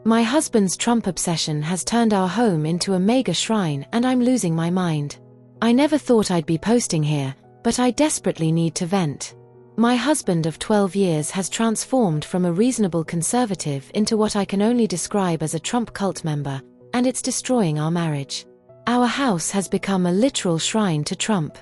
My husband's Trump obsession has turned our home into a MAGA shrine and I'm losing my mind. I never thought I'd be posting here, but I desperately need to vent. My husband of 12 years has transformed from a reasonable conservative into what I can only describe as a Trump cult member, and it's destroying our marriage. Our house has become a literal shrine to Trump.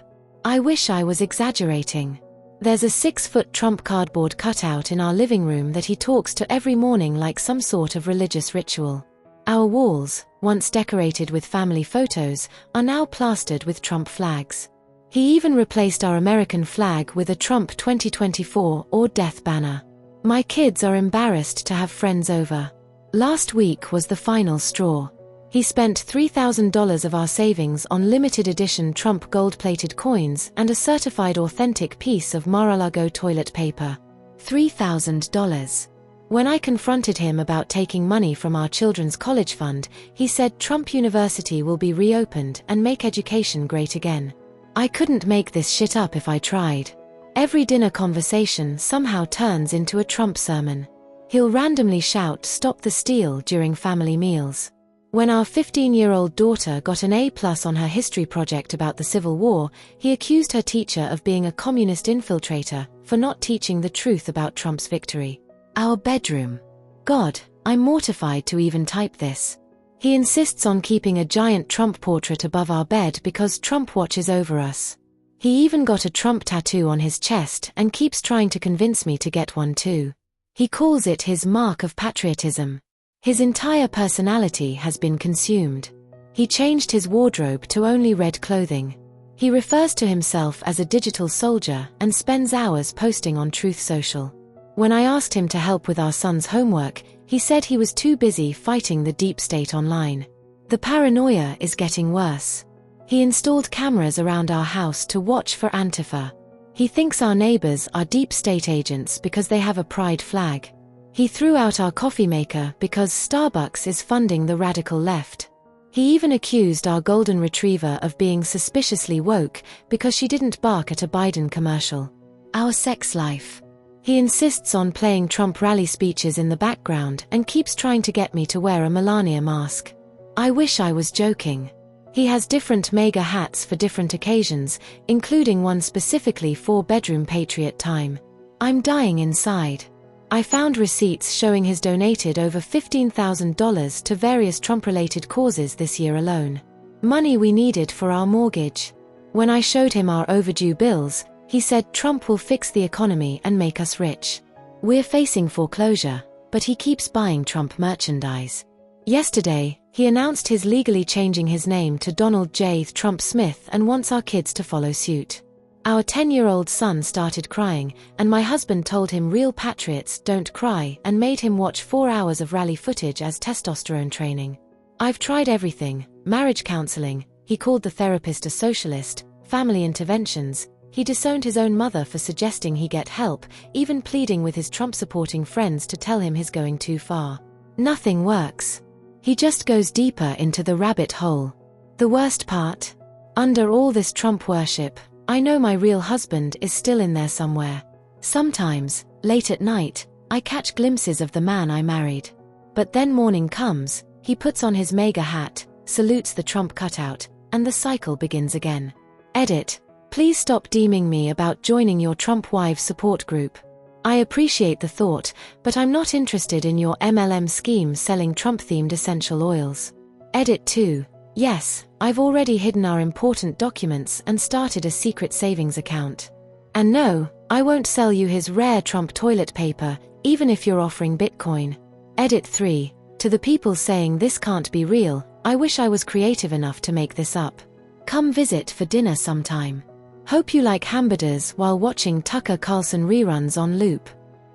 I wish I was exaggerating. There's a 6-foot Trump cardboard cutout in our living room that he talks to every morning like some sort of religious ritual. Our walls, once decorated with family photos, are now plastered with Trump flags. He even replaced our American flag with a Trump 2024 or death banner. My kids are embarrassed to have friends over. Last week was the final straw. He spent $3,000 of our savings on limited edition Trump gold-plated coins and a certified authentic piece of Mar-a-Lago toilet paper. $3,000. When I confronted him about taking money from our children's college fund, he said Trump University will be reopened and make education great again. I couldn't make this shit up if I tried. Every dinner conversation somehow turns into a Trump sermon. He'll randomly shout "Stop the steal" during family meals. When our 15-year-old daughter got an A+ on her history project about the Civil War, he accused her teacher of being a communist infiltrator for not teaching the truth about Trump's victory. Our bedroom. God, I'm mortified to even type this. He insists on keeping a giant Trump portrait above our bed because Trump watches over us. He even got a Trump tattoo on his chest and keeps trying to convince me to get one too. He calls it his mark of patriotism. His entire personality has been consumed. He changed his wardrobe to only red clothing. He refers to himself as a digital soldier and spends hours posting on Truth Social. When I asked him to help with our son's homework, he said he was too busy fighting the deep state online. The paranoia is getting worse. He installed cameras around our house to watch for Antifa. He thinks our neighbors are deep state agents because they have a pride flag. He threw out our coffee maker because Starbucks is funding the radical left. He even accused our golden retriever of being suspiciously woke because she didn't bark at a Biden commercial. Our sex life. He insists on playing Trump rally speeches in the background and keeps trying to get me to wear a Melania mask. I wish I was joking. He has different MAGA hats for different occasions, including one specifically for bedroom patriot time. I'm dying inside. I found receipts showing he's donated over $15,000 to various Trump-related causes this year alone. Money we needed for our mortgage. When I showed him our overdue bills, he said Trump will fix the economy and make us rich. We're facing foreclosure, but he keeps buying Trump merchandise. Yesterday, he announced he's legally changing his name to Donald J. Trump Smith and wants our kids to follow suit. Our 10-year-old son started crying, and my husband told him real patriots don't cry and made him watch 4 hours of rally footage as testosterone training. I've tried everything: marriage counseling, he called the therapist a socialist, family interventions, he disowned his own mother for suggesting he get help, even pleading with his Trump-supporting friends to tell him he's going too far. Nothing works. He just goes deeper into the rabbit hole. The worst part? Under all this Trump worship, I know my real husband is still in there somewhere. Sometimes, late at night, I catch glimpses of the man I married. But then morning comes, he puts on his MAGA hat, salutes the Trump cutout, and the cycle begins again. Edit. Please stop DMing me about joining your Trump wives support group. I appreciate the thought, but I'm not interested in your MLM scheme selling Trump-themed essential oils. Edit 2. Yes, I've already hidden our important documents and started a secret savings account. And no, I won't sell you his rare Trump toilet paper, even if you're offering Bitcoin. Edit 3. To the people saying this can't be real, I wish I was creative enough to make this up. Come visit for dinner sometime. Hope you like hamburgers while watching Tucker Carlson reruns on loop.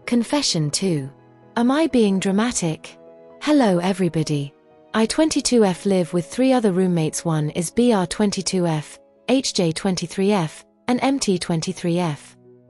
Confession 2. Am I being dramatic? Hello everybody. I 22F live with 3 other roommates. One is BR22F, HJ23F, and MT23F.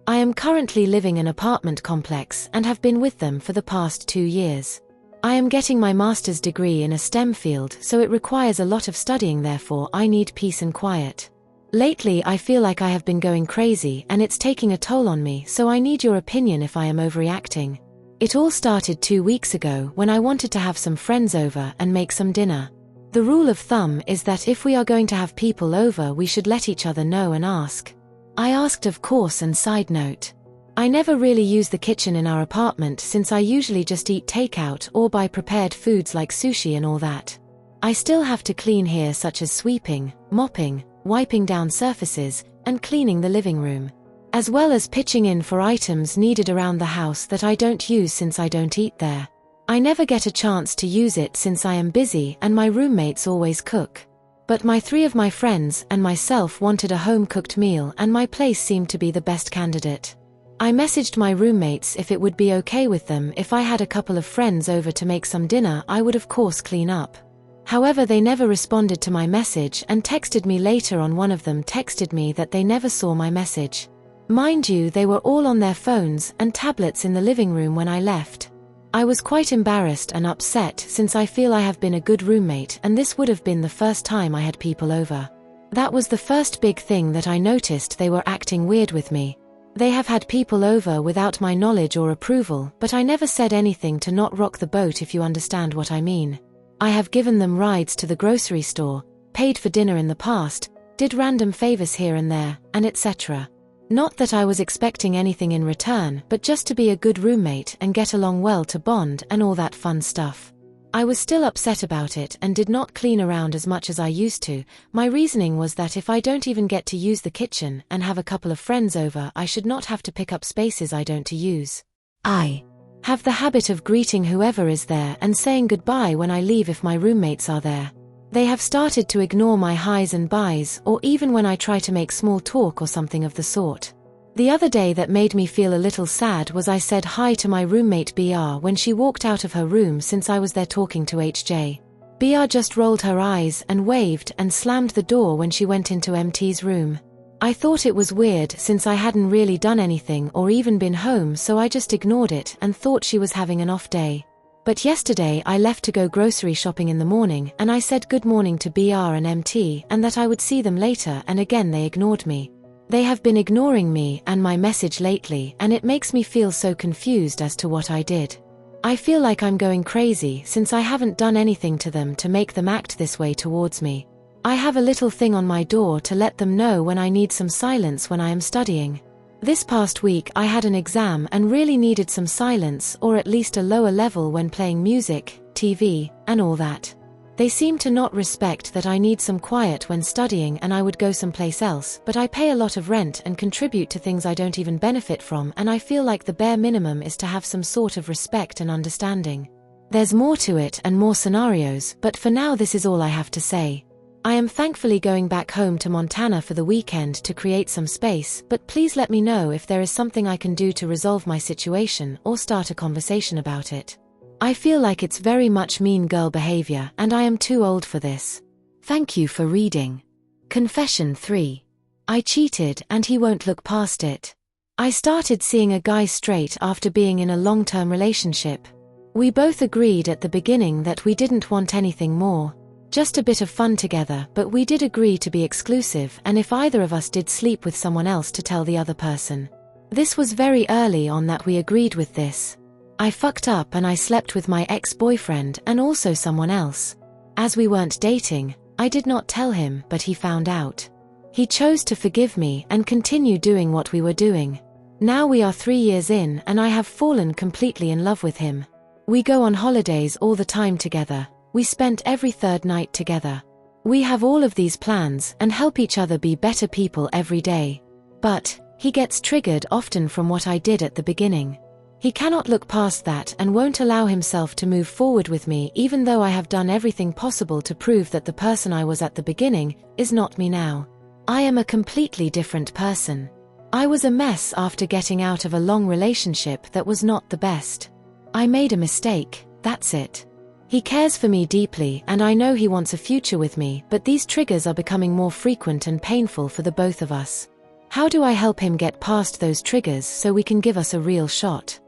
I am currently living in an apartment complex and have been with them for the past 2 years. I am getting my master's degree in a STEM field, so it requires a lot of studying, therefore I need peace and quiet. Lately I feel like I have been going crazy and it's taking a toll on me, so I need your opinion if I am overreacting. It all started 2 weeks ago when I wanted to have some friends over and make some dinner. The rule of thumb is that if we are going to have people over, we should let each other know and ask. I asked, of course, and side note, I never really use the kitchen in our apartment since I usually just eat takeout or buy prepared foods like sushi and all that. I still have to clean here, such as sweeping, mopping, wiping down surfaces, and cleaning the living room, as well as pitching in for items needed around the house that I don't use since I don't eat there. I never get a chance to use it since I am busy and my roommates always cook. But three of my friends and myself wanted a home-cooked meal, and my place seemed to be the best candidate. I messaged my roommates if it would be okay with them if I had a couple of friends over to make some dinner. I would of course clean up. However, they never responded to my message and texted me later on. One of them texted me that they never saw my message. Mind you, they were all on their phones and tablets in the living room when I left. I was quite embarrassed and upset since I feel I have been a good roommate and this would have been the first time I had people over. That was the first big thing that I noticed. They were acting weird with me. They have had people over without my knowledge or approval, but I never said anything to not rock the boat, if you understand what I mean. I have given them rides to the grocery store, paid for dinner in the past, did random favors here and there, and etc. Not that I was expecting anything in return, but just to be a good roommate and get along well, to bond and all that fun stuff. I was still upset about it and did not clean around as much as I used to. My reasoning was that if I don't even get to use the kitchen and have a couple of friends over, I should not have to pick up spaces I don't to use. I have the habit of greeting whoever is there and saying goodbye when I leave if my roommates are there. They have started to ignore my highs and byes, or even when I try to make small talk or something of the sort. The other day that made me feel a little sad was I said hi to my roommate BR when she walked out of her room since I was there talking to HJ. BR just rolled her eyes and waved and slammed the door when she went into MT's room. I thought it was weird since I hadn't really done anything or even been home, so I just ignored it and thought she was having an off day. But yesterday I left to go grocery shopping in the morning and I said good morning to BR and MT and that I would see them later, and again they ignored me. They have been ignoring me and my message lately, and it makes me feel so confused as to what I did. I feel like I'm going crazy since I haven't done anything to them to make them act this way towards me. I have a little thing on my door to let them know when I need some silence when I am studying. This past week I had an exam and really needed some silence, or at least a lower level when playing music, TV, and all that. They seem to not respect that I need some quiet when studying, and I would go someplace else, but I pay a lot of rent and contribute to things I don't even benefit from, and I feel like the bare minimum is to have some sort of respect and understanding. There's more to it and more scenarios, but for now this is all I have to say. I am thankfully going back home to Montana for the weekend to create some space, but please let me know if there is something I can do to resolve my situation or start a conversation about it. I feel like it's very much mean girl behavior and I am too old for this. Thank you for reading. Confession 3. I cheated and he won't look past it. I started seeing a guy straight after being in a long-term relationship. We both agreed at the beginning that we didn't want anything more. Just a bit of fun together, but we did agree to be exclusive, and if either of us did sleep with someone else, to tell the other person. This was very early on that we agreed with this. I fucked up and I slept with my ex-boyfriend and also someone else. As we weren't dating, I did not tell him, but he found out. He chose to forgive me and continue doing what we were doing. Now we are 3 years in and I have fallen completely in love with him. We go on holidays all the time together. We spent every third night together. We have all of these plans and help each other be better people every day. But he gets triggered often from what I did at the beginning. He cannot look past that and won't allow himself to move forward with me, even though I have done everything possible to prove that the person I was at the beginning is not me now. I am a completely different person. I was a mess after getting out of a long relationship that was not the best. I made a mistake, that's it. He cares for me deeply and I know he wants a future with me, but these triggers are becoming more frequent and painful for the both of us. How do I help him get past those triggers so we can give us a real shot?